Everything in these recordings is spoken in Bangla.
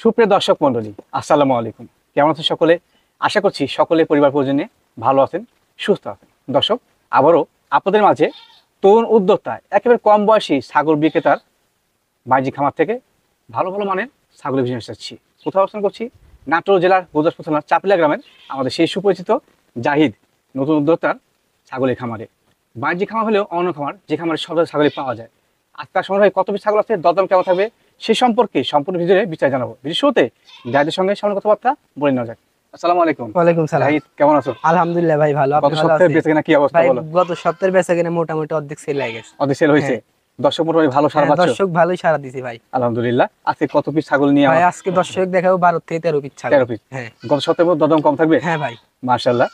সুপ্রিয় দর্শক মণ্ডলী, আসসালামু আলাইকুম। কেমন আছেন সকলে? আশা করছি সকলে পরিবার পরিজন নিয়ে ভালো আছেন, সুস্থ আছেন। দর্শক, আবারও আপনাদের মাঝে তরুণ উদ্যোক্তা একেবারে কম বয়সী ছাগল বিক্রেতার বাণিজ্যিক খামার থেকে ভালো ভালো মানের ছাগলের বিজনেস চাচ্ছি। কোথাও অবস্থান করছি নাটোর জেলার গুরদাসপুর থানার চাপিলা গ্রামের আমাদের সেই সুপরিচিত জাহিদ নতুন উদ্যোক্তার ছাগলের খামারে। বাণিজ্যিক খামার হলেও অন্য খামার, যে খামারে সব ছাগলই পাওয়া যায়। আজকাল সময় কত পিস ছাগল আছে, দরদাম কেমন থাকবে সে সম্পর্কে সম্পূর্ণ ভিডিওতে বিস্তারিত জানাবো। ভিডিও শুরুতে জাহিদের সঙ্গে সামনে কথাবার্তা বলে নেওয়া যাক। আসসালামু আলাইকুম। ওয়ালাইকুম সালাম। জাহিদ, কেমন আছো? আলহামদুলিল্লাহ ভাই, ভালো। গত সপ্তাহে বেচাকেনা কি অবস্থা ভাই বলো? গত সপ্তাহের বেচাকেনা মোটামুটি অর্ধেক সেল হয়ে গেছে। অর্ধেক সেল হয়েছে? দর্শক মোটামুটি ভালো সাড়া পাচ্ছো? দর্শক ভালোই সাড়া দিছে ভাই, আলহামদুলিল্লাহ। আজকে কত পিস ছাগল নিয়ে? ভাই আজকে দর্শক দেখাবো 12 থেকে 13 পিস ছাগল। 13 পিস? হ্যাঁ। গত সপ্তাহের মধ্যে দরদাম কম থাকবে? হ্যাঁ ভাই, মাশাআল্লাহ।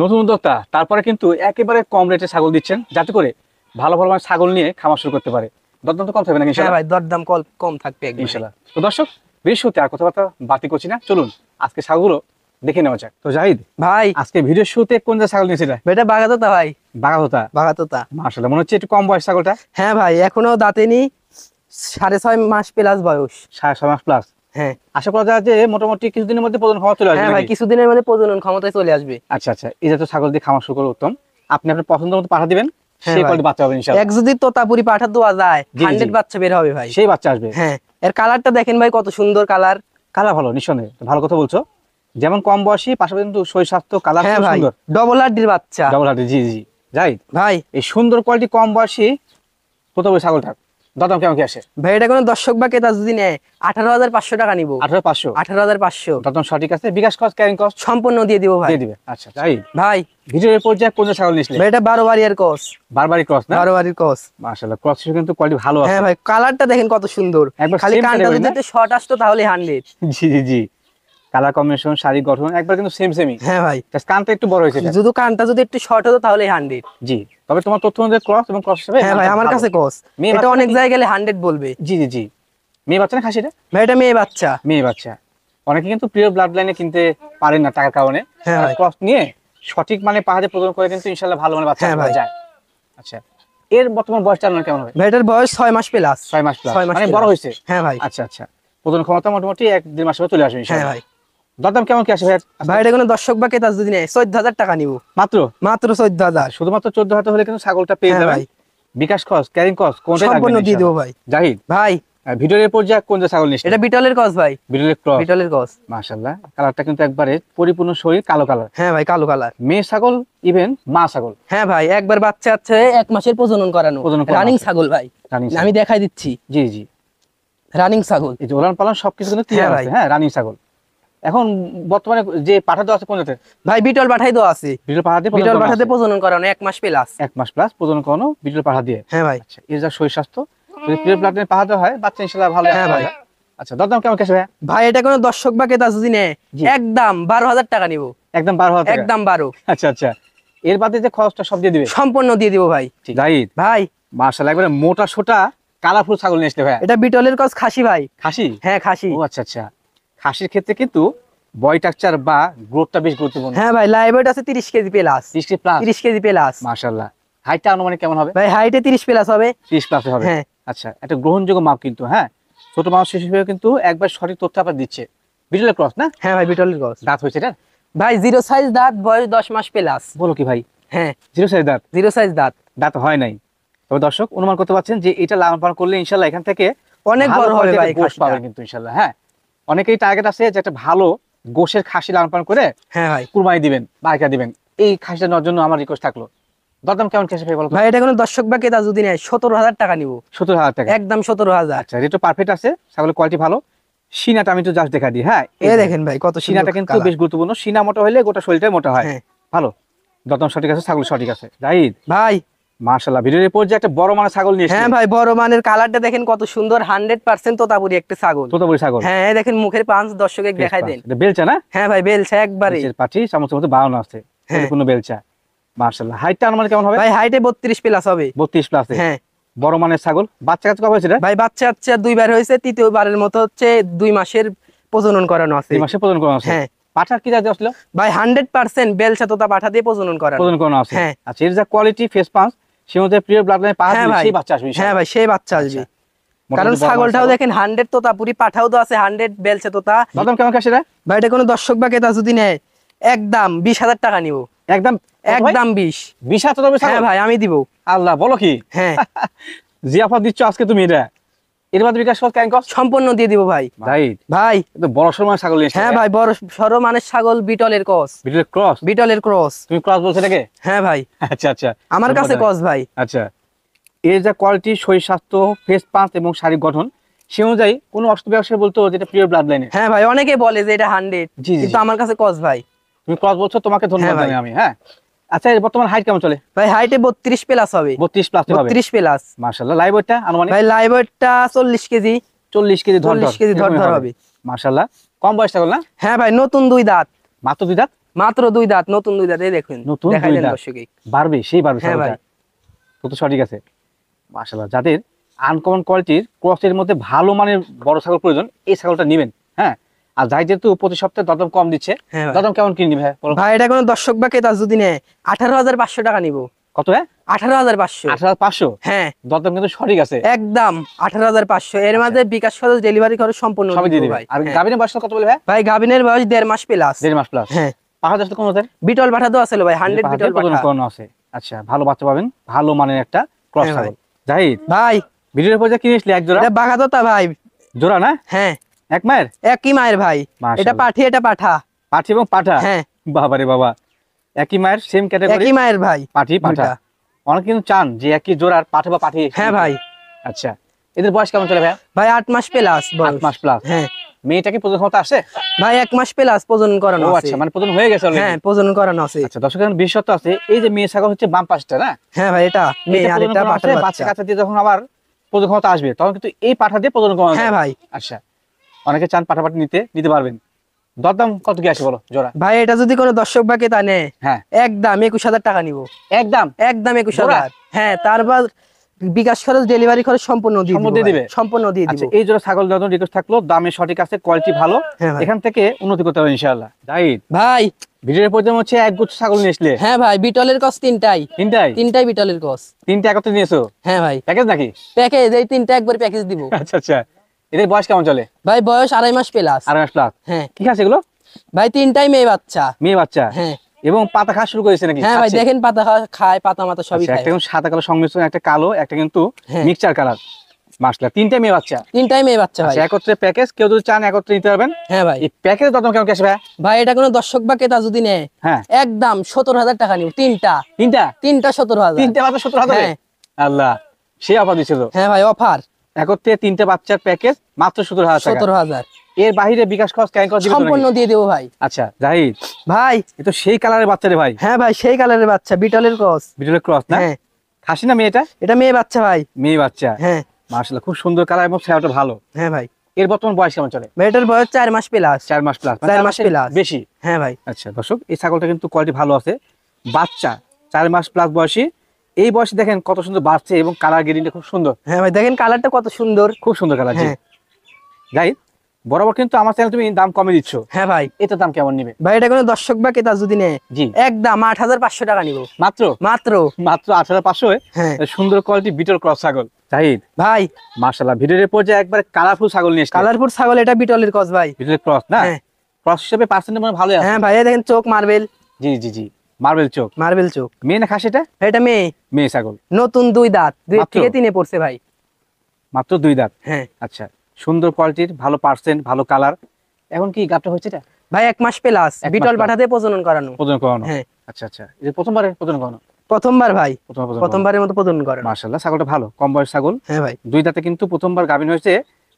নতুন উদ্যোক্তা, তারপরে কিন্তু একেবারে কম রেটে ছাগল দিচ্ছেন, যাতে করে ভালো ভালো মানের ছাগল নিয়ে খামার শুরু করতে পারে। দরদাম তো কম থাকবে নাকি? হ্যাঁ ভাই, দরদাম কম থাকবে একদম ইনশাআল্লাহ। তো দর্শক, ভিডিওতে আর কথাবার্তা বাতি করছি না, চলুন আজকে ছাগলগুলো দেখে নেওয়া যাক। তো জাহিদ ভাই, আজকে ভিডিওর শুরুতে কোন যে ছাগল নিয়েছিল? এটা বাগাতোতা ভাই। বাঘাতোতা? বাগাতোতা। মাশাআল্লাহ, মনে হচ্ছে একটু কম বয়স ছাগলটা। হ্যাঁ ভাই, এখনো দাঁতেনি, 6.5 মাস প্লাস বয়স। 6.5 মাস প্লাস? হ্যাঁ। আশা করা যায় যে মোটামুটি কিছুদিনের মধ্যে প্রজনন ক্ষমতা চলে আসবে। হ্যাঁ ভাই, কিছুদিনের মধ্যে প্রজনন ক্ষমতায় চলে আসবে। আচ্ছা আচ্ছা, এই জাতীয় ছাগল দিয়ে খামার শুরু করে উত্তম। আপনি আপনার পছন্দ মতো পাঠা দিবেন, সেই কোয়ালিটি বাচ্চা হবে ইনশাআল্লাহ। এক যদি তোতাপুরি পাঠা দেওয়া যায়, 100 বাচ্চা বের হবে ভাই। সেই বাচ্চা আসবে? হ্যাঁ। এর কালারটা দেখেন ভাই, কত সুন্দর কালার। কালার ভালো, নিঃসন্দেহে ভালো কথা বলছো। যেমন কম বয়সী, পাশাপাশি কিন্তু শরীর স্বাস্থ্য, কালার হ্যাঁ ভাই, সুন্দর। ডবল হাড্ডির বাচ্চা। ডবল হার্টের? জি জি। যাই ভাই, এই সুন্দর কোয়ালিটি কম বয়সী তোতাপুরি ছাগলটা দাম কেমন কি আসে? ভাই এটা কোনো দর্শক বা ক্রেতা যদি নেয় 18,500 টাকা নিবো। 18,500? 18,500 দাম সঠিক আছে? বিকাশ কস্ট, ক্যারিং কস্ট সম্পূর্ণ দিয়ে দিব ভাই। দিয়ে দিবে? আচ্ছা। যাই ভাই, ভিডিওর পর্যায়ে কোন ছাগল নিয়েছিলে? ভাই এটা 12 বাড়ির ক্রস। বারবারই ক্রস না? 12 বাড়ির ক্রস। মাশাআল্লাহ, ক্রস কিন্তু কোয়ালিটি ভালো আছে। হ্যাঁ ভাই, কালারটা দেখেন কত সুন্দর। একবার খালি same কানটা category যদি একটু শর্ট আসতো তাহলে 100। জি জি জি। কালার কম্বিনেশন, শারীরিক গঠন একবার কিন্তু সেমই। হ্যাঁ ভাই, জাস্ট কানটা একটু বড় হয়েছে। যদি কানটা যদি একটু শর্ট হতো তাহলে 100। জি, তবে তোমার তথ্য অনুযায়ী ক্রস এবং ক্রস হিসেবে হ্যাঁ ভাই, আমার কাছে ক্রস। এটা অনেক জায়গায় গেলে 100 বলবে। জি জি জি। মেয়ে বাচ্চা না খাসিটা? ভাই এটা মেয়ে বাচ্চা। মেয়ে বাচ্চা। অনেকে কিন্তু প্রিয় ব্লাড লাইনে কিনতে পারেন না টাকার কারণে। হ্যাঁ ভাই, ক্রস নিয়ে সঠিক মানে পাহাড়ে প্রদান করে কিন্তু ইনশাআল্লাহ ভালো মানে বাচ্চা পাওয়া যায়। আচ্ছা, এর বর্তমান বয়সটা কেমন হবে? ভাই এটার বয়স 6 মাস প্লাস। 6 মাস প্লাস, 6 মাস মানে বড় হয়েছে? হ্যাঁ ভাই। আচ্ছা আচ্ছা, প্রদান ক্ষমতা মোটামুটি 1-1.5 মাসের মধ্যে চলে আসবে হ্যাঁ ইনশাআল্লাহ। ভাই। দাম কেমন কি আসে ভাই? ভাই এটা কোনো দর্শক বা ক্রেতা যদি নেয় 14,000 টাকা নিবো। মাত্র 14,000। শুধুমাত্র 14,000 হলে কিন্তু ছাগলটা পেয়ে যাবেন ভাই। বিকাশ কস্ট, ক্যারিং কস্ট কোনটাই লাগবে না, সম্পূর্ণ দিয়ে দেবো ভাই। জাহিদ ভাই, ভিডিওর পর্যায়ে কোন যে ছাগল নিয়েছে? এটা বিটলের ক্রস ভাই। বিটলের ক্রস? বিটলের ক্রস। মাশাআল্লাহ, কালারটা কিন্তু একবারে পরিপূর্ণ শরীর কালো কালার। হ্যাঁ ভাই, কালো কালার। মেয়ে ছাগল, ইভেন মা ছাগল? হ্যাঁ ভাই, একবার বাচ্চা আছে 1 মাসের প্রজনন করানো। রানিং ছাগল ভাই, আমি দেখাই দিচ্ছি। জি জি। রানিং ছাগল, এই যে ওলান পালন সবকিছু কিন্তু ক্লিয়ার আছে। হ্যাঁ, রানিং ছাগল। এখন বর্তমানে যে পাঠা দেওয়া আছে কোন জাতের? ভাই বিটল পাঠাই দেওয়া আছে। বিটল পাঠা দিয়ে? বিটল পাঠাতে প্রজনন করানো 1 মাস প্লাস। 1 মাস প্লাস প্রজনন করানো বিটল পাঠা দিয়ে? হ্যাঁ ভাই। আচ্ছা, এর যা শরীর স্বাস্থ্য, যদি প্রিয় ব্লাড লাইনে পাঠা দেওয়া হয় বাচ্চা ইনশাআল্লাহ ভালো। হ্যাঁ ভাই। আচ্ছা, দাম কেমন কেসে ভাই? ভাই এটা কোনো দর্শক বা ক্রেতা যদি নেয় একদম 12,000 টাকা নিব। একদম 12,000 টাকা? একদম 12। আচ্ছা আচ্ছা, এর বাদে যে খরচটা সব দিয়ে দিবে? সম্পূর্ণ দিয়ে দিব ভাই। জাহিদ ভাই, মাশাআল্লাহ, একবারে মোটা সোটা কালারফুল ছাগল নিয়ে আসলে ভাই। এটা বিটলের ক্রস খাসি ভাই। খাসি? হ্যাঁ খাসি। ও আচ্ছা আচ্ছা। খাসির ক্ষেত্রে কিন্তু বডি স্ট্রাকচার বা গ্রোথটা বেশ গুরুত্বপূর্ণ। হ্যাঁ ভাই, লাইভ ওয়েট আছে 30 KG plus. 30 KG plus? 30 KG plus. মাশাআল্লাহ। হাইটটা আনুমানিক কেমন হবে? ভাই হাইটে 30 প্লাস হবে। 30 প্লাস হবে? হ্যাঁ। আচ্ছা, একটা গ্রহণযোগ্য মাপ কিন্তু। হ্যাঁ, ছোট মানুষ হিসেবে কিন্তু একবার সঠিক তথ্য আপনার দিচ্ছে। বিটলের ক্রস না? হ্যাঁ ভাই, বিটলের ক্রস। দাঁত হয়েছে এটা? ভাই জিরো সাইজ দাঁত, বয়স 10 মাস প্লাস। বলো কি ভাই? হ্যাঁ, 0 সাইজ দাঁত? জিরো সাইজ দাঁত। দাঁত হয় নাই। তবে দর্শক অনুমান করতে পারছেন যে এটা লালন পালন করলে ইনশাআল্লাহ এখান থেকে অনেক বড় হবে ভাই, গোশ পাবেন কিন্তু ইনশাআল্লাহ। হ্যাঁ, অনেকেই টার্গেট আছে যে একটা ভালো গোশের খাসি লালন পালন করে হ্যাঁ ভাই কুরবানি দিবেন, বারকা দিবেন। এই খাসিটা নেওয়ার জন্য আমার রিকোয়েস্ট থাকলো। দাম কেমন কেসে ভাই বলো? ভাই এটা কোনো দর্শক বা ক্রেতা যদি নেয় 17,000 টাকা নিব। 17,000 টাকা? একদম 17,000। আচ্ছা, রেটও পারফেক্ট আছে, ছাগলের কোয়ালিটি ভালো। সিনাটা আমি একটু জাস্ট দেখা দিই। হ্যাঁ, এই দেখেন ভাই কত সিনাটা কিন্তু বেশ গুরুত্বপূর্ণ। সিনা মোটা হলে গোটা শরীরটাই মোটা হয়। ভালো, দাম সঠিক আছে, ছাগল সঠিক আছে। জাহিদ ভাই মাশাআল্লাহ, ভিডিওর পর যে একটা বড় মানের ছাগল নিয়ে এসেছে। হ্যাঁ ভাই, বড় মানের। কালারটা দেখেন কত সুন্দর, 100% তোতাপুরি একটা ছাগল। তোতাপুরি ছাগল? হ্যাঁ, এই দেখেন মুখের পাঁচ দর্শকে দেখাই দেন। এটা বেলচা না? হ্যাঁ ভাই, বেলচা একবারে। এর পাটি চামচের মতো বানানো আছে, পরিপূর্ণ বেলচা। মাশাআল্লাহ, হাইটটা আনুমানিক কেমন হবে? ভাই হাইটে 32 প্লাস হবে। 32 প্লাস? হ্যাঁ, বড় মানের ছাগল। বাচ্চা কাচ্চা কবে হয়েছে? ভাই বাচ্চা 2বার হয়েছে, তৃতীয়বারের মতো হচ্ছে 2 মাসের প্রজনন করানো আছে। 2 মাসের প্রজনন করানো আছে? হ্যাঁ। পাঠার কি জাত আসলো? ভাই 100% বেলচা তোতা পাঠা দিয়ে প্রজনন করানো আছে? হ্যাঁ। আচ্ছা, এর যা কোয়ালিটি, ফেস পাঁচ, সে মধ্যে প্রিয় ব্লাড লাইনে পাঠা দিয়ে সেই বাচ্চা আসবে? হ্যাঁ ভাই, সেই বাচ্চা আসবে। কারণ ছাগলটাও দেখেন 100 তোতাপুরি, পাঠাও তো আছে 100 বেলছে তোতা। দাম কেমন কাছে রে ভাই এটা কোনো দর্শক বা ক্রেতা যদি নেয় একদম 20,000 টাকা নিব। একদম 20,000 টাকা? হ্যাঁ ভাই আমি দিব। আল্লাহ, বলো কি? হ্যাঁ জি অফার দিচ্ছ আজকে তুমি এটা? এর মধ্যে বিকাশ কর কেন কর? সম্পূর্ণ দিয়ে দিব ভাই। ভাই এটা বড় সরো মানে ছাগল নিয়ে হ্যাঁ ভাই বড় সরো মানে ছাগল, বিটলের ক্রস। বিটলের ক্রস। তুমি ক্রস বলছো এটাকে? হ্যাঁ ভাই। আচ্ছা আচ্ছা, আমার কাছে ক্রস ভাই। আচ্ছা, এর যা কোয়ালিটি, শরীর স্বাস্থ্য, ফেস পাঁচ এবং শারীরিক গঠন, সে অনুযায়ী কোনো অসুস্থ ব্যবসায়ী বলতো যেটা পিওর ব্লাড লাইনে। হ্যাঁ ভাই অনেকে বলে যে এটা 100, কিন্তু আমার কাছে ক্রস ভাই। তুমি ক্রস বলছো, তোমাকে ধন্যবাদ জানাই আমি। হ্যাঁ আচ্ছা, এর বর্তমান হাইট কেমন চলে ভাই? হাইটে 32 প্লাস হবে। 32 প্লাস হবে? 32 প্লাস। মাশাআল্লাহ। লাইভ ওয়েটটা আনুমানিক? ভাই লাইভ ওয়েটটা 40 কেজি। 40 কেজি ধর 40 কেজি ধর হবে। মাশাআল্লাহ। কম বয়স ছাগল না? হ্যাঁ ভাই নতুন 2 দাঁত। মাত্র 2 দাঁত? মাত্র 2 দাঁত, নতুন 2 দাঁত। এই দেখুন, নতুন 2 দাঁত। বাড়বে, সেই বাড়বে। হ্যাঁ ভাই তো সঠিক আছে। মাশাআল্লাহ। যাদের আনকমন কোয়ালিটির ক্রসের মধ্যে ভালো মানের বড় ছাগল প্রয়োজন, এই ছাগলটা নেবেন। হ্যাঁ, আর যাই যেহেতু প্রতি সপ্তাহে দরদাম কম দিচ্ছে, দরদাম কেমন কিনে নিবে ভাই? এটা কোনো দর্শক বা ক্রেতা যদি নেয় 18,500 টাকা নিব। কত? 18,500। 18,500? হ্যাঁ দরদাম কিন্তু সঠিক আছে একদম 18,500। এর মাঝে বিকাশ খরচ, ডেলিভারি খরচ সম্পূর্ণ সবই দিয়ে দিবে ভাই। আর গাবিনের বয়স কত বলে ভাই? ভাই গাবিনের বয়স 1.5 মাস প্লাস। 1.5 মাস প্লাস। হ্যাঁ। পাঠা যাচ্ছে কোন ওদের? বিটল পাঠা তো আছে ভাই, 100 বিটল পাঠা কোন আছে। আচ্ছা, ভালো বাচ্চা পাবেন, ভালো মানের একটা ক্রস ছাগল। জাহিদ ভাই ভিডিওর পর যা কিনেছিলি এক জোড়া? এটা বাঘাতোতা ভাই। জোড়া না? হ্যাঁ এক মায়ের? একই মায়ের ভাই। এটা পাঠি, এটা পাঠা। পাঠি এবং পাঠা? হ্যাঁ। বাবারে বাবা, একই মায়ের, সেম ক্যাটাগরি, একই মায়ের ভাই। পাঠি পাঠা। অনেক কিন্তু চান যে একই জোড়ার পাঠা বা পাঠি। হ্যাঁ ভাই। আচ্ছা, এদের বয়স কেমন চলে ভাই? ভাই 8 মাস প্লাস। 8 মাস প্লাস। হ্যাঁ। মেয়েটাকে প্রজনন ক্ষমতা আসে? ভাই 1 মাস প্লাস প্রজনন করানো আছে। আচ্ছা, মানে প্রজনন হয়ে গেছে অলরেডি? হ্যাঁ প্রজনন করানো আছে। আচ্ছা, দর্শকের বিশেষত্ব আছে এই যে মেয়ে ছাগল হচ্ছে বাম পাশটা না? হ্যাঁ ভাই এটা মেয়ে, আর এটা পাঠার বাচ্চা। বাচ্চা দিয়ে যখন আবার প্রজনন ক্ষমতা আসবে তখন কিন্তু এই পাঠা দিয়ে প্রজনন করানো। হ্যাঁ ভাই। আচ্ছা, অনেকে চান পাঠা পাঠি নিতে পারবেন। দরদাম কত কি আসে বলো জোড়া? ভাই এটা যদি কোনো দর্শক বা ক্রেতা নেয়, হ্যাঁ একদম 21,000 টাকা নিব। একদম 21,000। হ্যাঁ, তারপর বিকাশ খরচ, ডেলিভারি খরচ সম্পূর্ণ দিয়ে দিবে। সম্পূর্ণ দিয়ে দিব। আচ্ছা, এই জোড়া ছাগল যখন রিকোয়েস্ট থাকলো, দামে সঠিক আছে, কোয়ালিটি ভালো, এখান থেকে উন্নতি করতে হবে ইনশাআল্লাহ। জাহিদ ভাই ভিডিওর প্রথম হচ্ছে এক গুচ্ছ ছাগল নিয়েছিলে? হ্যাঁ ভাই বিটলের কস তিনটাই বিটলের কস। তিনটা একত্রে নিয়েছো? হ্যাঁ ভাই। প্যাকেজ নাকি? প্যাকেজ, এই তিনটা একবার প্যাকেজ দিব। আচ্ছা আচ্ছা, এদের বয়স কেমন চলে? ভাই বয়স 2.5 মাস প্লাস। 2.5 মাস প্লাস। হ্যাঁ। কি খাচ্ছে এগুলো? ভাই তিনটাই মেয়ে বাচ্চা। মেয়ে বাচ্চা? হ্যাঁ। এবং পাতা খাওয়া শুরু করেছে নাকি? হ্যাঁ ভাই দেখেন পাতা খায়, পাতা মাতা সবই খায়। একটা কিন্তু সাদা কালো সংমিশ্রণ, একটা কালো, একটা কিন্তু মিক্সচার কালার। মাশাআল্লাহ, তিনটা মেয়ে বাচ্চা? তিনটাই মেয়ে বাচ্চা ভাই। একত্রে প্যাকেজ, কেউ যদি চান একত্রে নিতে পারবেন। হ্যাঁ ভাই। এই প্যাকেজ দাম কেমন আসবে ভাই? এটা কোনো দর্শক বা ক্রেতা যদি নেয়, হ্যাঁ একদম 17,000 টাকা নিব। তিনটা 17,000? তিনটা মাত্র 17,000? হ্যাঁ। আল্লাহ, সে অফার দিছিল। হ্যাঁ ভাই অফার। একত্রে তিনটা বাচ্চার প্যাকেজ মাত্র 17,000 টাকা। 17,000। এর বাইরে বিকাশ খরচ কেন করে দিবেন? সম্পূর্ণ দিয়ে দেব ভাই। আচ্ছা জাহিদ ভাই, এ তো সেই কালারের বাচ্চা রে ভাই। হ্যাঁ ভাই সেই কালারের বাচ্চা, বিটলের ক্রস। বিটলের ক্রস না? হ্যাঁ। খাসি না মেয়েটা? এটা মেয়ে বাচ্চা ভাই। মেয়ে বাচ্চা? হ্যাঁ। মাশাআল্লাহ, খুব সুন্দর কালার এবং ছায়াটা ভালো। হ্যাঁ ভাই। এর বর্তমান বয়স কেমন চলে? এটার বয়স 4 মাস প্লাস। 4 মাস প্লাস। 4 মাস প্লাস বেশি? হ্যাঁ ভাই। আচ্ছা দর্শক, এই ছাগলটা কিন্তু কোয়ালিটি ভালো আছে। বাচ্চা 4 মাস প্লাস বয়সী, এই বয়সে দেখেন কত সুন্দর বাড়ছে এবং কালার গ্রেডিংটা খুব সুন্দর। হ্যাঁ ভাই দেখেন কালারটা কত সুন্দর, খুব সুন্দর কালার। হ্যাঁ। যাই বরাবর কিন্তু আমার চ্যানেল তুমি দাম কমে দিচ্ছ। হ্যাঁ ভাই। এটা দাম কেমন নিবে ভাই? এটা কোনো দর্শক বা ক্রেতা যদি নেয়, জি একদম 8,500 টাকা নিব। মাত্র? মাত্র 8,500? হ্যাঁ। সুন্দর কোয়ালিটি বিটল ক্রস ছাগল। জাহিদ ভাই মাশাআল্লাহ, ভিডিওর পর যে একবার কালারফুল ছাগল নিয়ে এসেছে। কালারফুল ছাগল, এটা বিটলের ক্রস ভাই। বিটলের ক্রস না? হ্যাঁ। ক্রস হিসেবে পার্সেন্ট মানে ভালোই আছে। হ্যাঁ ভাই দেখেন চোখ মার্বেল। জি জি জি, মার্বেল চোখ। মার্বেল চোখ। মেয়ে না খাসি এটা? এটা মেয়ে। মেয়ে ছাগল। নতুন 2 দাঁত, 2 থেকে 3 পড়ছে ভাই। মাত্র 2 দাঁত? হ্যাঁ। আচ্ছা, সুন্দর কোয়ালিটির, ভালো পার্সেন্ট, ভালো কালার। এখন কি গাবটা হচ্ছে এটা? ভাই 1 মাস প্লাস, বিটল পাঠাতে প্রজনন করানো। প্রজনন করানো? হ্যাঁ। আচ্ছা আচ্ছা, এই প্রথমবারের প্রজনন করানো? প্রথমবার ভাই, প্রথমবারের মতো প্রজনন করানো। মাশাআল্লাহ, ছাগলটা ভালো, কম বয়স ছাগল। হ্যাঁ ভাই। 2 দাঁতে কিন্তু প্রথমবার গাভিন হয়েছে,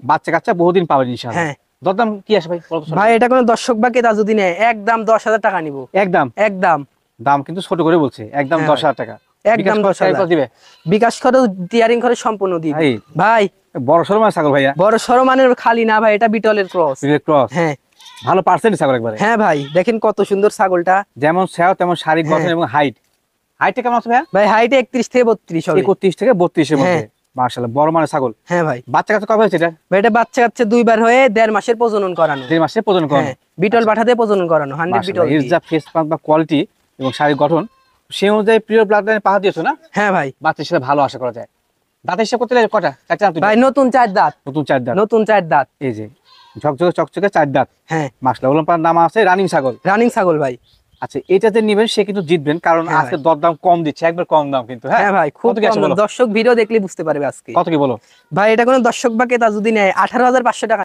বাচ্চা কাচ্চা বহুদিন পাবেন ইনশাআল্লাহ। হ্যাঁ। দরদাম কি আসে ভাই? ভাই এটা কোনো দর্শক বা ক্রেতা যদি নেয়, একদম 10,000 টাকা নিব। একদম? একদম। দাম কিন্তু ছোট করে বলছে, একদম 10,000 টাকা। একদম 10,000 দিবে। বিকাশ খরচ, টিয়ারিং খরচ সম্পূর্ণ দিবে ভাই। বড় সরো মানে ছাগল ভাইয়া? বড় সরো মানের খালি না ভাই, এটা বিটলের ক্রস। বিটলের ক্রস? হ্যাঁ। ভালো পার্সেন্ট ছাগল একবারে। হ্যাঁ ভাই দেখেন কত সুন্দর ছাগলটা, যেমন ছায়া তেমন শারীরিক গঠন এবং হাইট। হাইটটা কেমন আছে ভাইয়া? ভাই হাইটে 31 থেকে 32 হবে। 31 থেকে 32 এর মধ্যে। মাশাআল্লাহ, বড় মানের ছাগল। হ্যাঁ ভাই। বাচ্চা কাচ্চা কবে হয়েছে এটা? ভাই এটা বাচ্চা কাচ্চা 2 বার হয়ে 1.5 মাসের প্রজনন করানো। 1.5 মাসে প্রজনন করানো? বিটল পাঠাতে প্রজনন করানো, 100 বিটল। এর যা ফেস পাম্প বা কোয়ালিটি এবং শারীরিক গঠন, সেই অনুযায়ী প্রিয় ব্লাড লাইনে পাহা দিয়েছো না? হ্যাঁ ভাই। বাচ্চার সাথে ভালো আশা করা যায়। দাঁত হিসাব করতে গেলে কটা? চারটা না দুইটা? ভাই নতুন 4 দাঁত, নতুন 4 দাঁত। নতুন 4 দাঁত। এই যে ঝকঝকে চকচকে 4 দাঁত। হ্যাঁ মাশাআল্লাহ, ওলান পাড়ার নাম আছে রানিং ছাগল। রানিং ছাগল ভাই। আচ্ছা, এটাতে নিবেন সে কিন্তু জিতবেন, কারণ হ্যাঁ আজকে ভাই। দরদাম কম দিচ্ছে, একবার কম দাম কিন্তু। হ্যাঁ হ্যাঁ ভাই খুব কত কি আছে কম, বলো? দর্শক ভিডিও দেখলে বুঝতে পারবে আজকে। কত কি বলো? ভাই এটা কোনো দর্শক বা ক্রেতা যদি নেয় 18,500 টাকা